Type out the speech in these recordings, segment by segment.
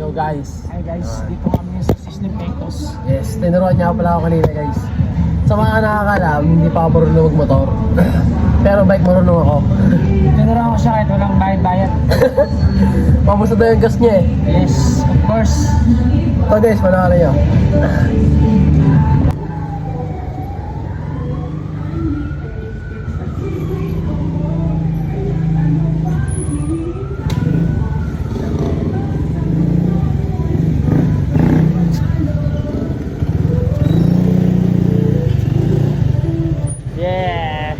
Yo guys. Hi guys, dito kami sa Sislim Pectos. Yes, tinuruan niya pala ako kanina guys. Sa mga nakakalam, hindi pa ako marunong magmotor. Pero bike marunong ako. Tinuruan ko siya kahit walang bayad-bayad. Pamusta daw yung gas niya eh. Yes, of course. Ito guys, panoorin niyo. Yeah.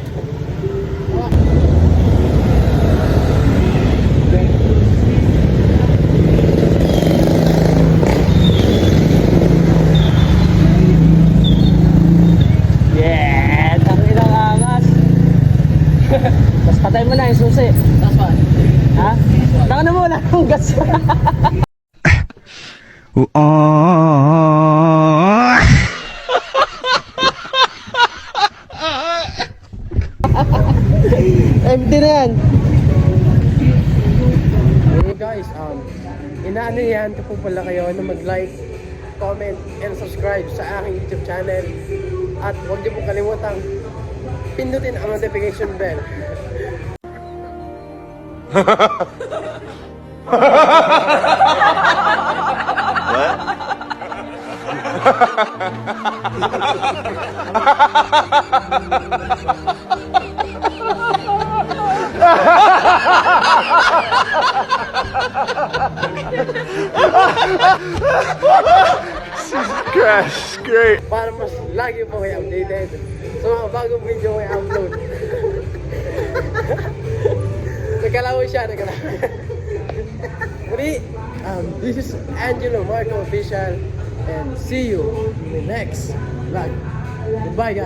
Yeah, tanong ilang angas. Tapos patay mo na yung susi. Tapos pa. Ha? Tangan na mo, wala akong gas. Empty na yan. Hey guys, inaano yan ko po pala kayo na mag-like, comment, and subscribe sa aking YouTube channel. At huwag niyo po kalimutang pindutin ang notification bell. Crash, great. Para mas lagi po kayo updated sa mga bagong video ko i-upload. Nagkalawin siya, nagkalawin. Muli, this is Angelo Marco Official and see you in the next vlog. Goodbye guys.